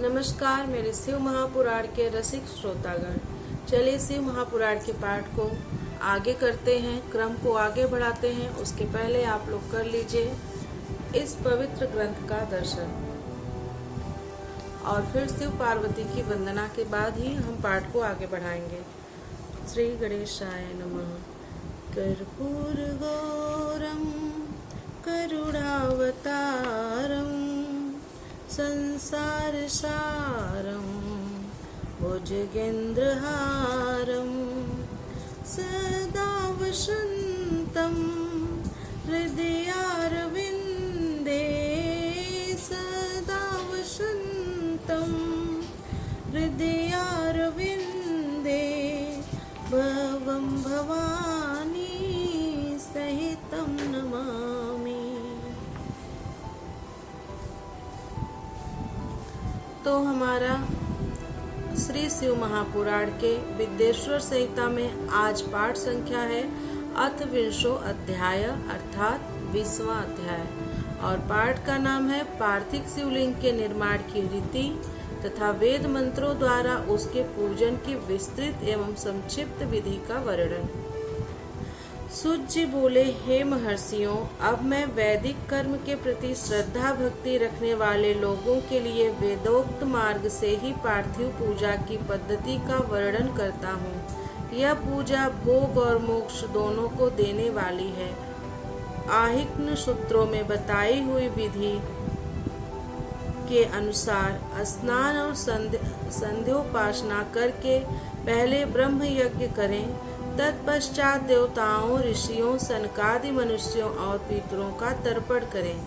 नमस्कार मेरे शिव महापुराण के रसिक श्रोतागण। चलिए शिव महापुराण के पाठ को आगे करते हैं, क्रम को आगे बढ़ाते हैं। उसके पहले आप लोग कर लीजिए इस पवित्र ग्रंथ का दर्शन और फिर शिव पार्वती की वंदना के बाद ही हम पाठ को आगे बढ़ाएंगे। श्री गणेशाय नमः। कर्पूर गौरम करुणावतारम संसार सारम भुजगेन्द्रहारम सदा वसन्तं हृदयारविन्दे सदा वसन्तं हृदयारविन्दे भवं भवानी सहितं नमामि। तो हमारा श्री शिव महापुराण के विद्येश्वर संहिता में आज पाठ संख्या है अथ विंशो अध्याय अर्थात 20वां अध्याय और पाठ का नाम है पार्थिव शिवलिंग के निर्माण की रीति तथा वेद मंत्रों द्वारा उसके पूजन की विस्तृत एवं संक्षिप्त विधि का वर्णन। सूत जी बोले, हे महर्षियों, अब मैं वैदिक कर्म के प्रति श्रद्धा भक्ति रखने वाले लोगों के लिए वेदोक्त मार्ग से ही पार्थिव पूजा की पद्धति का वर्णन करता हूँ। यह पूजा भोग और मोक्ष दोनों को देने वाली है। आहिक्न सूत्रों में बताई हुई विधि के अनुसार स्नान और संध्योपासना करके पहले ब्रह्म यज्ञ करें, तत्पश्चात देवताओं, ऋषियों, सनकादि मनुष्यों और पितरों का तर्पण करें।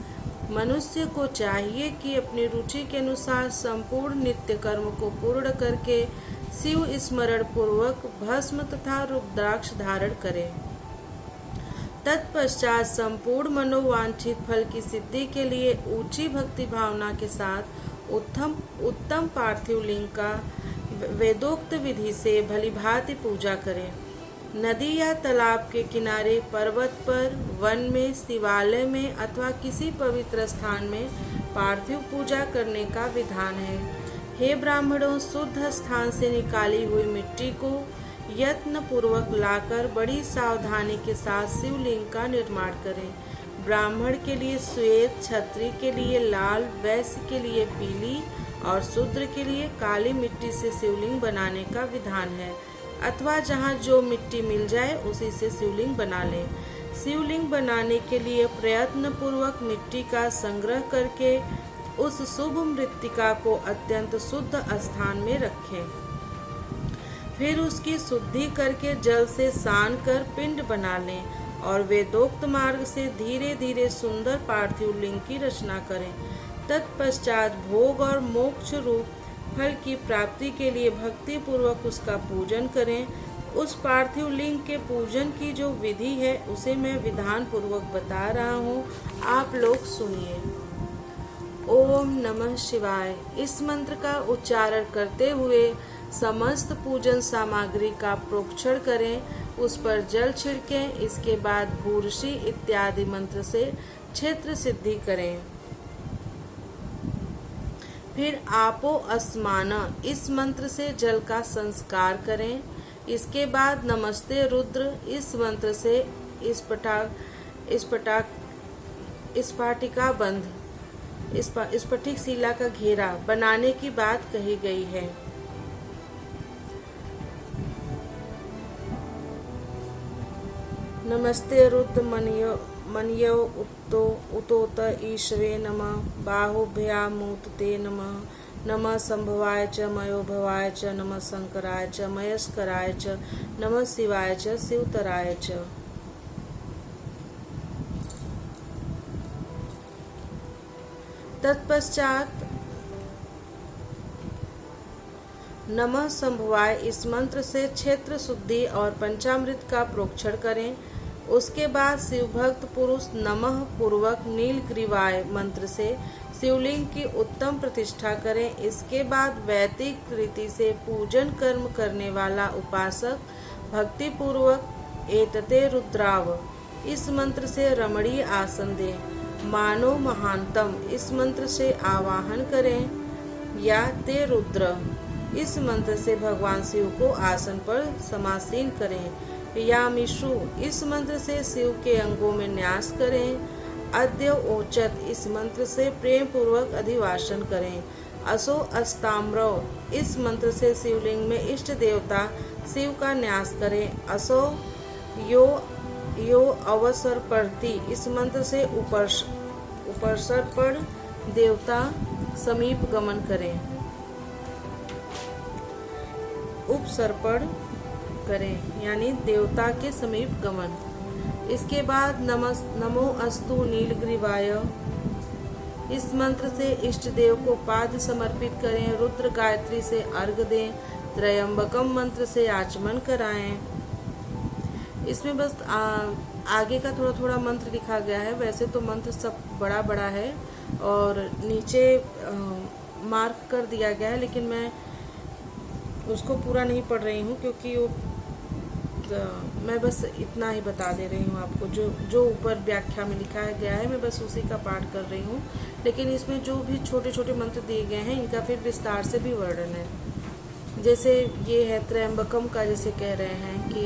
मनुष्य को चाहिए कि अपनी रुचि के अनुसार संपूर्ण नित्य कर्म को पूर्ण करके शिव स्मरण पूर्वक भस्म तथा रुद्राक्ष धारण करे। तत्पश्चात संपूर्ण मनोवांछित फल की सिद्धि के लिए ऊंची भक्ति भावना के साथ उत्तम पार्थिव लिंग का वेदोक्त विधि से भलीभांति पूजा करें। नदी या तालाब के किनारे, पर्वत पर, वन में, शिवालय में अथवा किसी पवित्र स्थान में पार्थिव पूजा करने का विधान है। हे ब्राह्मणों, शुद्ध स्थान से निकाली हुई मिट्टी को यत्न पूर्वक लाकर बड़ी सावधानी के साथ शिवलिंग का निर्माण करें। ब्राह्मण के लिए श्वेत, क्षत्रिय के लिए लाल, वैश्य के लिए पीली और शूद्र के लिए काली मिट्टी से शिवलिंग बनाने का विधान है, अथवा जहाँ जो मिट्टी मिल जाए उसी से शिवलिंग बना लें। शिवलिंग बनाने के लिए प्रयत्न पूर्वक मिट्टी का संग्रह करके उस शुभ मृत्तिका को अत्यंत शुद्ध स्थान में रखें। फिर उसकी शुद्धि करके जल से सान कर पिंड बना लें और वेदोक्त मार्ग से धीरे धीरे सुंदर पार्थिव लिंग की रचना करें। तत्पश्चात भोग और मोक्ष रूप फल की प्राप्ति के लिए भक्ति पूर्वक उसका पूजन करें। उस पार्थिव लिंग के पूजन की जो विधि है उसे मैं विधान पूर्वक बता रहा हूँ, आप लोग सुनिए। ओम नमः शिवाय। इस मंत्र का उच्चारण करते हुए समस्त पूजन सामग्री का प्रोक्षण करें, उस पर जल छिड़कें। इसके बाद भूर्षि इत्यादि मंत्र से क्षेत्र सिद्धि करें। फिर आपो अस्मान इस मंत्र से जल का संस्कार करें। इसके बाद नमस्ते रुद्र इस मंत्र से स्फटिक शिला का घेरा बनाने की बात कही गई है। नमस्ते रुद्र मन्यो उतोत ईश्वे नमः बाहुभ्यामूत ते नमः नमः संभवाय च मयोभवाय च नमः शंकराय च मयस्कराय च नमः शिवाय च शिवतराय च। तत्पश्चात नमः संभवाय इस मंत्र से क्षेत्र शुद्धि और पंचामृत का प्रोक्षण करें। उसके बाद शिवभक्त पुरुष नमः पूर्वक नीलग्रीवाय मंत्र से शिवलिंग की उत्तम प्रतिष्ठा करें। इसके बाद वैदिक रीति से पूजन कर्म करने वाला उपासक भक्ति पूर्वक एतते रुद्राव इस मंत्र से रमणीय आसन दें। मानो महानतम इस मंत्र से आवाहन करें। या ते रुद्र। इस मंत्र से भगवान शिव को आसन पर समासीन करें। या मिशु, इस मंत्र से शिव के अंगों में न्यास करें। अद्य ओचत, इस मंत्र से प्रेम पूर्वक अधिवासन करें। असो अस्ताम्रव, इस मंत्र से शिवलिंग में इष्ट देवता शिव का न्यास करें। असो यो अवसर पड़ती, इस मंत्र से उपसर पर देवता समीप गमन करें, उपसर्पण करें यानी देवता के समीप गमन। इसके बाद नमो अस्तु नीलग्रीवाय, इस मंत्र से इष्ट देव को पाद समर्पित करें। रुद्र गायत्री से अर्घ दें। त्रयंबकम मंत्र से आचमन कराएं। इसमें बस आगे का थोड़ा थोड़ा मंत्र लिखा गया है। वैसे तो मंत्र सब बड़ा बड़ा है और नीचे मार्क कर दिया गया है, लेकिन मैं उसको पूरा नहीं पढ़ रही हूँ क्योंकि मैं बस इतना ही बता दे रही हूँ आपको। जो ऊपर व्याख्या में लिखा गया है मैं बस उसी का पाठ कर रही हूँ, लेकिन इसमें जो भी छोटे छोटे मंत्र दिए गए हैं इनका फिर विस्तार से भी वर्णन है। जैसे ये है त्रयंबकम का, जैसे कह रहे हैं कि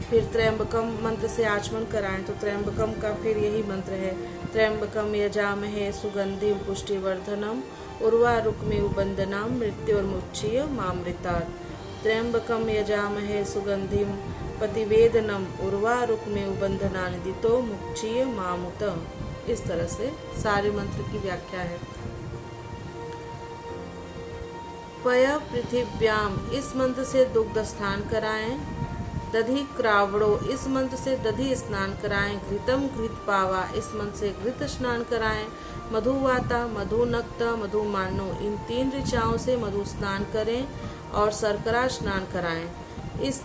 फिर त्रयंबकम मंत्र से आचमन कराएं, तो त्रयंबकम का फिर यही मंत्र है। त्रयंबकम यजामहे सुगंधिम पुष्टिवर्धनम उर्वारुकमेव बंदनाम मृत्योर्मुच्येय मामृतात्। त्रयंबकम यजामहे सुगंधिम पतिवेदनम उर्वारुकमेव बंधनानि दितो मुच्येय मामुत। इस तरह से सारे मंत्र की व्याख्या है। पय पृथिव्याम, इस मंत्र से दुग्ध स्नान कराएं। दधि क्रावड़ो, इस मंत्र से दधि स्नान कराएं। घृतम घृत पावा, इस मंत्र से घृत स्नान कराएं। मधुवाता, मधुनक्त, मधुमानो, इन 3 ऋचाओं से मधु स्नान करें और शर्करा स्नान कराएं। इस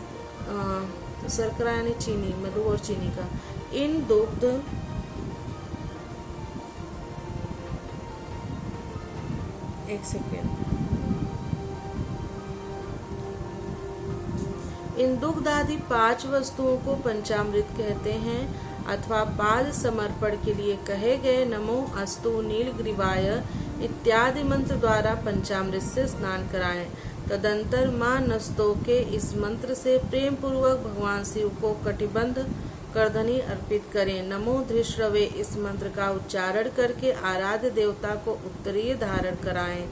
शर्करा यानी चीनी, मधु और चीनी का। इन दुग्ध एक सेकेंड इन दुग्ध आदि 5 वस्तुओं को पंचामृत कहते हैं अथवा पाद समर्पण के लिए कहे गए नमो अस्तु नीलग्रीवाय इत्यादि मंत्र द्वारा पंचामृत से स्नान कराएं। तदंतर मां नस्तों के इस मंत्र से प्रेम पूर्वक भगवान शिव को कटिबंध करधनी अर्पित करें। नमो धृष्णवे, इस मंत्र का उच्चारण करके आराध्य देवता को उत्तरीय धारण कराएं।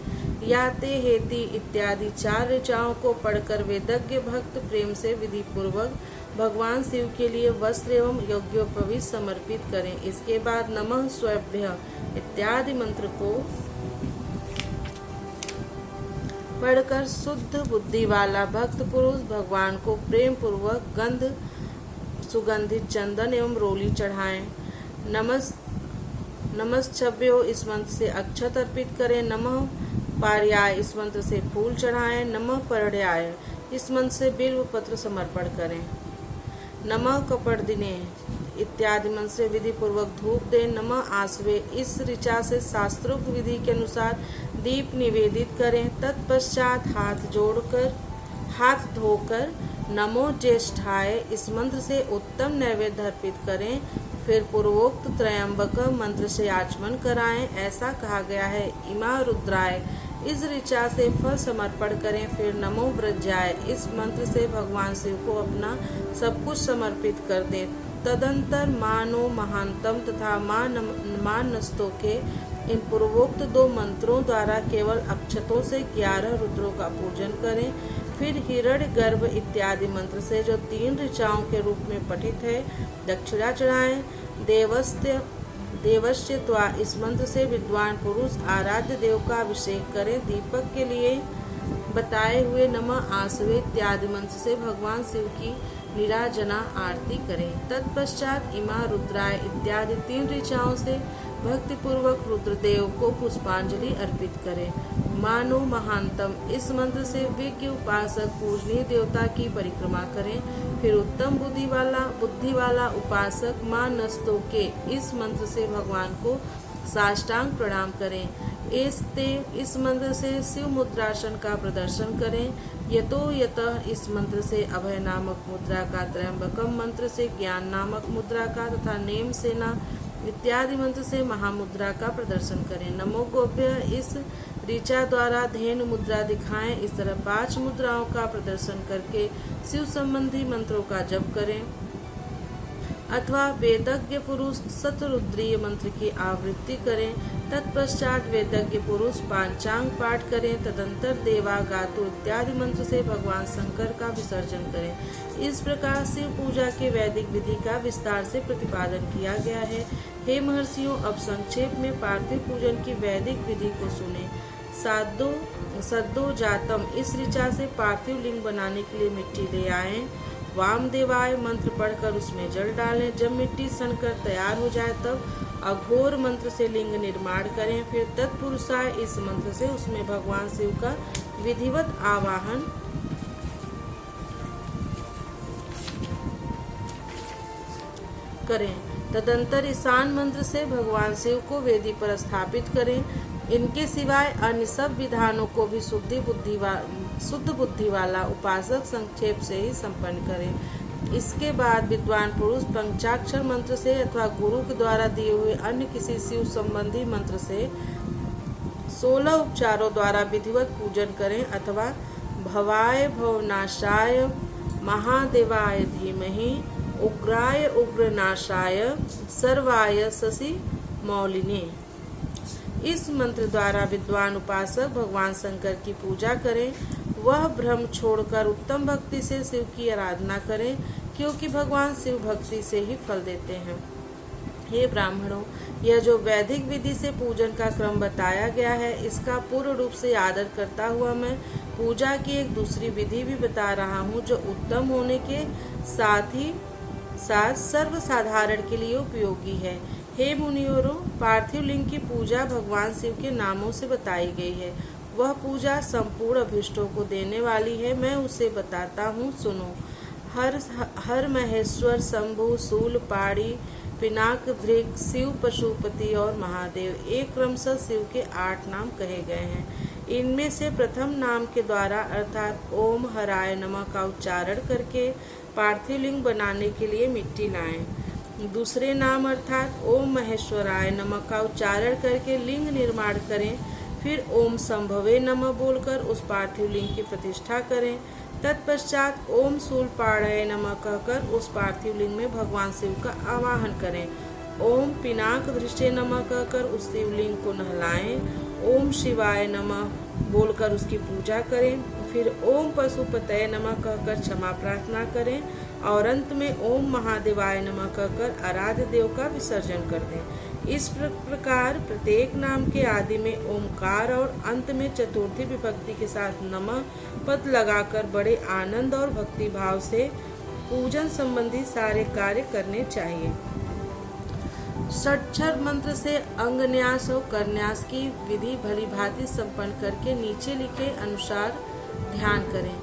या ते हेति इत्यादि 4 ऋचाओं को पढ़कर वेदज्ञ भक्त प्रेम से विधि पूर्वक भगवान शिव के लिए वस्त्र एवं यज्ञोपवीत समर्पित करें। इसके बाद नमः स्वभ्य इत्यादि मंत्र को पढ़कर शुद्ध बुद्धि वाला भक्त पुरुष भगवान को प्रेम पूर्वक गंध सुगंधित चंदन एवं रोली चढ़ाएं। नमश्चभ्यो, इस मंत्र से अक्षत अर्पित करें। नमः पार्याय, इस मंत्र से फूल चढ़ाएं। नमः परढ़याय, इस मंत्र से बिल्व पत्र समर्पण करें। नमः कपर्दिने इत्यादि मंत्र से विधि पूर्वक धूप दें। नमः आसवे, इस ऋचा से शास्त्रोक्त विधि के अनुसार दीप निवेदित करें। तत्पश्चात हाथ धोकर नमो ज्येष्ठाय, इस मंत्र से उत्तम नैवेद्य अर्पित करें। फिर पूर्वोक्त त्रयंबक मंत्र से आचमन कराएं। ऐसा कहा गया है। इमा रुद्राय, इस ऋचा से फल समर्पण करें। फिर नमो व्रजाय, इस मंत्र से भगवान शिव को अपना सब कुछ समर्पित कर दें। तदंतर मानो महांतम तथा मानस्तों के इन पूर्वोक्त 2 मंत्रों द्वारा केवल अक्षतों से 11 रुद्रों का पूजन करें। फिर हिरण्य गर्भ इत्यादि मंत्र से जो 3 ऋचाओं के रूप में पठित है दक्षिणा चढ़ाएं। देवस्य त्वा, इस मंत्र से विद्वान पुरुष आराध्य देव का अभिषेक करें। दीपक के लिए बताए हुए नमः आसवे इत्यादि मंत्र से भगवान शिव की निराजना आरती करें। तत्पश्चात इमा रुद्राय इत्यादि 3 ऋचाओं से भक्ति पूर्वक रुद्रदेव को पुष्पांजलि अर्पित करें। मानो महांतम, इस मंत्र से विज्ञ उपासक पूजनीय देवता की परिक्रमा करें। फिर उत्तम बुद्धि वाला उपासक मां नस्तों के इस मंत्र से भगवान को साष्टांग प्रणाम करें। इस मंत्र से शिव मुद्रासन का प्रदर्शन करें। यतः इस मंत्र से अभय नामक मुद्रा का, त्रयंबकम मंत्र से ज्ञान नामक मुद्रा का तथा नेम सेना इत्यादि मंत्र से महामुद्रा का प्रदर्शन करें। नमो गोभ्य इस ऋचा द्वारा धेनु मुद्रा दिखाएं। इस तरह 5 मुद्राओं का प्रदर्शन करके शिव संबंधी मंत्रों का जप करें अथवा वेदज्ञ पुरुष शतरुद्रीय मंत्र की आवृत्ति करें। तत्पश्चात वेदज्ञ पुरुष पांचांग पाठ करें। तदंतर देवा गातु इत्यादि मंत्र से भगवान शंकर का विसर्जन करें। इस प्रकार शिव पूजा के वैदिक विधि का विस्तार से प्रतिपादन किया गया है। हे महर्षियों, अब संक्षेप में पार्थिव पूजन की वैदिक विधि को सुने। सद्दो जातम इस ऋचा से पार्थिव लिंग बनाने के लिए मिट्टी ले आएं। वामदेवाय मंत्र पढ़कर उसमें जल डालें। जब मिट्टी सनकर तैयार हो जाए तब अघोर मंत्र से लिंग निर्माण करें। फिर तत्पुरुषाय इस मंत्र से उसमें भगवान शिव का विधिवत आवाहन करें। तदंतर ईशान मंत्र से भगवान शिव को वेदी पर स्थापित करें। इनके सिवाय अन्य सब विधानों को भी शुद्ध बुद्धि वाला उपासक संक्षेप से ही संपन्न करें। इसके बाद विद्वान पुरुष पंचाक्षर मंत्र से अथवा गुरु के द्वारा दिए हुए अन्य किसी शिव संबंधी मंत्र से 16 उपचारों द्वारा विधिवत पूजन करें अथवा भवाय भवनाशाय महादेवाय धीमहि उग्राय उग्रनाशाय सर्वाय शशि मौलिने इस मंत्र द्वारा विद्वान उपासक भगवान शंकर की पूजा करें। वह भ्रम छोड़कर उत्तम भक्ति से शिव की आराधना करें, क्योंकि भगवान शिव भक्ति से ही फल देते हैं। हे ब्राह्मणों, यह जो वैदिक विधि से पूजन का क्रम बताया गया है, इसका पूर्ण रूप से आदर करता हुआ मैं पूजा की एक दूसरी विधि भी बता रहा हूँ, जो उत्तम होने के साथ ही सर्वसाधारण के लिए उपयोगी है। हे मुनियों, पार्थिव लिंग की पूजा भगवान शिव के नामों से बताई गई है। वह पूजा संपूर्ण अभिष्टों को देने वाली है। मैं उसे बताता हूँ, सुनो। हर महेश्वर, शंभु, शूल, पाड़ी, पिनाक, धृग, शिव, पशुपति और महादेव, एक क्रमशः शिव के 8 नाम कहे गए हैं। इनमें से प्रथम नाम के द्वारा अर्थात ओम हराय नमः का उच्चारण करके पार्थिव लिंग बनाने के लिए मिट्टी लाएं। दूसरे नाम अर्थात ओम महेश्वराय नमः का उच्चारण करके लिंग निर्माण करें। फिर ओम संभवे नमः बोलकर उस पार्थिव लिंग की प्रतिष्ठा करें। तत्पश्चात ओम शूलपाणय नमः कहकर उस पार्थिव लिंग में भगवान शिव का आवाहन करें। ओम पिनाक दृष्टे नमः कहकर उस शिवलिंग को नहलाएं। ओम शिवाय नमः बोलकर उसकी पूजा करें। फिर ओम पशुपतये नमः कहकर क्षमा प्रार्थना करें और अंत में ओम महादेवाय नमः कहकर आराध्य देव का विसर्जन कर दें। इस प्रकार प्रत्येक नाम के आदि में ओमकार और अंत में चतुर्थी विभक्ति के साथ नमः पद लगाकर बड़े आनंद और भक्ति भाव से पूजन संबंधी सारे कार्य करने चाहिए। षट्क्षर मंत्र से अंगन्यास और करन्यास की विधि भली भांति संपन्न करके नीचे लिखे अनुसार ध्यान करें।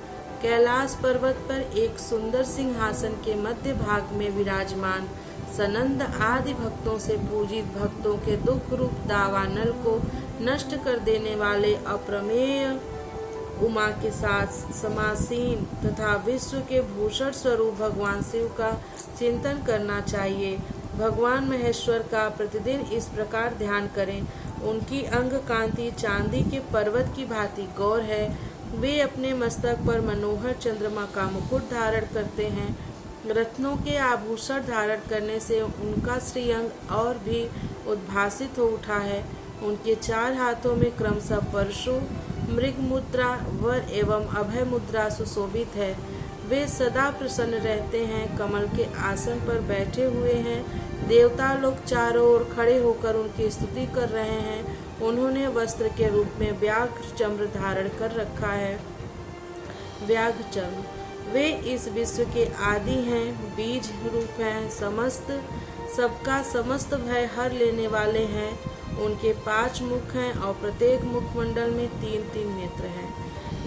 कैलाश पर्वत पर एक सुंदर सिंहासन के मध्य भाग में विराजमान सनंद आदि भक्तों से पूजित, भक्तों के दुख रूप दावानल को नष्ट कर देने वाले अप्रमेय उमा के साथ समासीन तथा विश्व के भूषण स्वरूप भगवान शिव का चिंतन करना चाहिए। भगवान महेश्वर का प्रतिदिन इस प्रकार ध्यान करें। उनकी अंग कांति चांदी के पर्वत की भांति गौर है। वे अपने मस्तक पर मनोहर चंद्रमा का मुकुट धारण करते हैं। रत्नों के आभूषण धारण करने से उनका श्रीअंग और भी उद्भासित हो उठा है। उनके 4 हाथों में क्रमशः परशु, मृग मुद्रा, वर एवं अभय मुद्रा सुशोभित है। वे सदा प्रसन्न रहते हैं, कमल के आसन पर बैठे हुए हैं। देवता लोग चारों ओर खड़े होकर उनकी स्तुति कर रहे हैं। उन्होंने वस्त्र के रूप में व्याघ्र चर्म धारण कर रखा है। व्याघ्र चर्म, वे इस विश्व के आदि हैं, बीज रूप हैं, सबका समस्त भय हर लेने वाले हैं। उनके 5 मुख हैं और प्रत्येक मुखमंडल में 3-3 नेत्र हैं।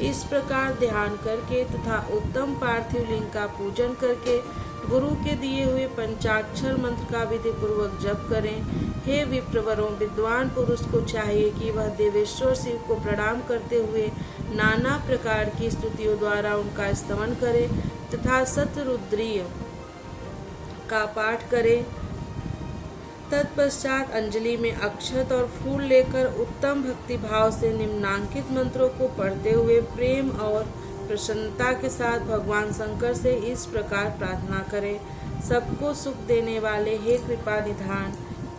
इस प्रकार ध्यान करके तथा उत्तम पार्थिव लिंग का पूजन करके गुरु के दिए हुए पंचाक्षर मंत्र का विधि पूर्वक जप करें। हे विप्रवरों, विद्वान पुरुष को चाहिए कि वह देवेश्वर शिव को प्रणाम करते हुए नाना प्रकार की स्तुतियों द्वारा उनका स्तमन करे तथा शतरुद्रीय का पाठ करे तत्पश्चात अंजलि में अक्षत और फूल लेकर उत्तम भक्ति भाव से निम्नांकित मंत्रों को पढ़ते हुए प्रेम और प्रसन्नता के साथ भगवान शंकर से इस प्रकार प्रार्थना करें। सबको सुख देने वाले हे कृपा निधान,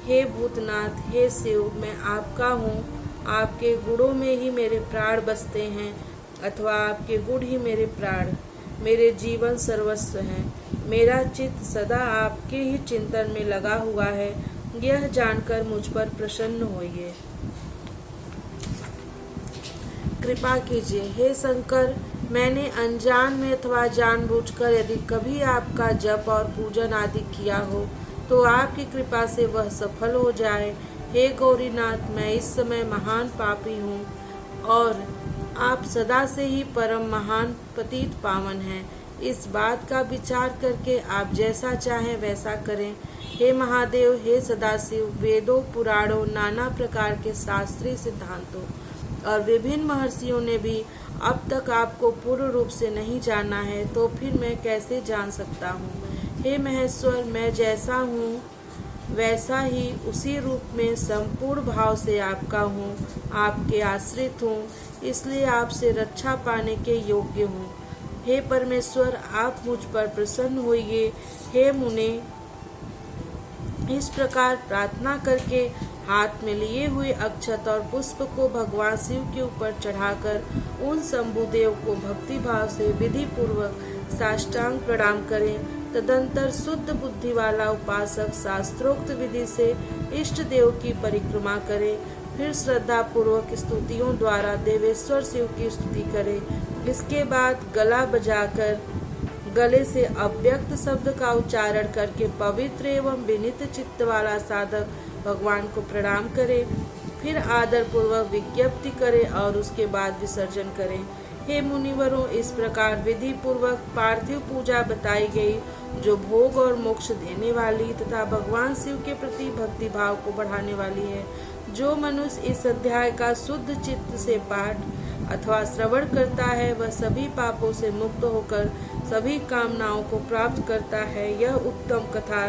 हे भूतनाथ, हे शिव, मैं आपका हूँ। आपके गुणों में ही मेरे प्राण बसते हैं, अथवा आपके गुण ही मेरे प्राण, मेरे जीवन सर्वस्व हैं। मेरा चित्त सदा आपके ही चिंतन में लगा हुआ है, यह जानकर मुझ पर प्रसन्न होइए। कृपा कीजिए हे शंकर, मैंने अनजान में अथवा जानबूझकर यदि कभी आपका जप और पूजन आदि किया हो तो आपकी कृपा से वह सफल हो जाए। हे गौरीनाथ, मैं इस समय महान पापी हूँ और आप सदा से ही परम महान पतित पावन हैं। इस बात का विचार करके आप जैसा चाहें वैसा करें। हे महादेव, हे सदाशिव, वेदों, पुराणों, नाना प्रकार के शास्त्रीय सिद्धांतों और विभिन्न महर्षियों ने भी अब तक आपको पूर्ण रूप से नहीं जाना है, तो फिर मैं कैसे जान सकता हूँ। हे महेश्वर, मैं जैसा हूँ वैसा ही उसी रूप में संपूर्ण भाव से आपका हूँ, आपके आश्रित हूँ, इसलिए आपसे रक्षा पाने के योग्य हूँ। हे परमेश्वर, आप मुझ पर प्रसन्न होइए। हे मुने, इस प्रकार प्रार्थना करके हाथ में लिए हुए अक्षत और पुष्प को भगवान शिव के ऊपर चढ़ाकर उन शंभुदेव को भक्ति भाव से विधि पूर्वक साष्टांग प्रणाम करें। तदंतर शुद्ध बुद्धि वाला उपासक शास्त्रोक्त विधि से इष्ट देव की परिक्रमा करे। फिर श्रद्धा पूर्वक स्तुतियों द्वारा देवेश्वर शिव की स्तुति करे। इसके बाद गला बजाकर गले से अव्यक्त शब्द का उच्चारण करके पवित्र एवं विनीत चित्त वाला साधक भगवान को प्रणाम करे। फिर आदर पूर्वक विज्ञप्ति करे और उसके बाद विसर्जन करें। हे मुनिवरों, इस प्रकार विधि पूर्वक पार्थिव पूजा बताई गई, जो भोग और मोक्ष देने वाली तथा भगवान शिव के प्रति भक्ति भाव को बढ़ाने वाली है। जो मनुष्य इस अध्याय का शुद्ध चित्त से पाठ अथवा श्रवण करता है, वह सभी पापों से मुक्त होकर सभी कामनाओं को प्राप्त करता है। यह उत्तम कथा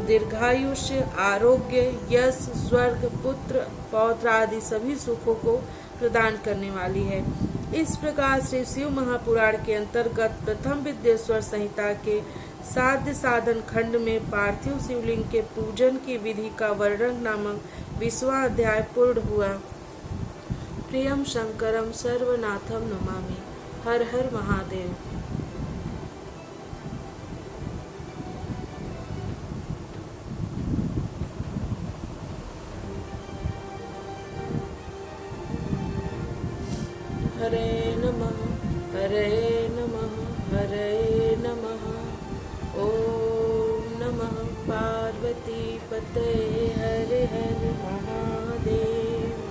दीर्घायुष्य, आरोग्य, यश, स्वर्ग, पुत्र, पौत्र आदि सभी सुखों को प्रदान करने वाली है। इस प्रकार श्री शिव महापुराण के अंतर्गत प्रथम विद्येश्वर संहिता के साध्य साधन खंड में पार्थिव शिवलिंग के पूजन की विधि का वर्णन नामक 20वां अध्याय पूर्ण हुआ। प्रियम शंकरम सर्वनाथम नमामि। हर हर महादेव। हरे नमः, हरे नमः, हरे नमः। ओम नमः पार्वती पतये हर हर महादेव।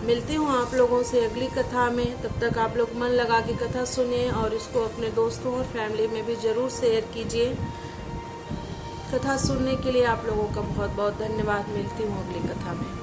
मिलती हूँ आप लोगों से अगली कथा में। तब तक आप लोग मन लगा के कथा सुनिए और इसको अपने दोस्तों और फैमिली में भी ज़रूर शेयर कीजिए। कथा सुनने के लिए आप लोगों का बहुत बहुत धन्यवाद। मिलती हूँ अगली कथा में।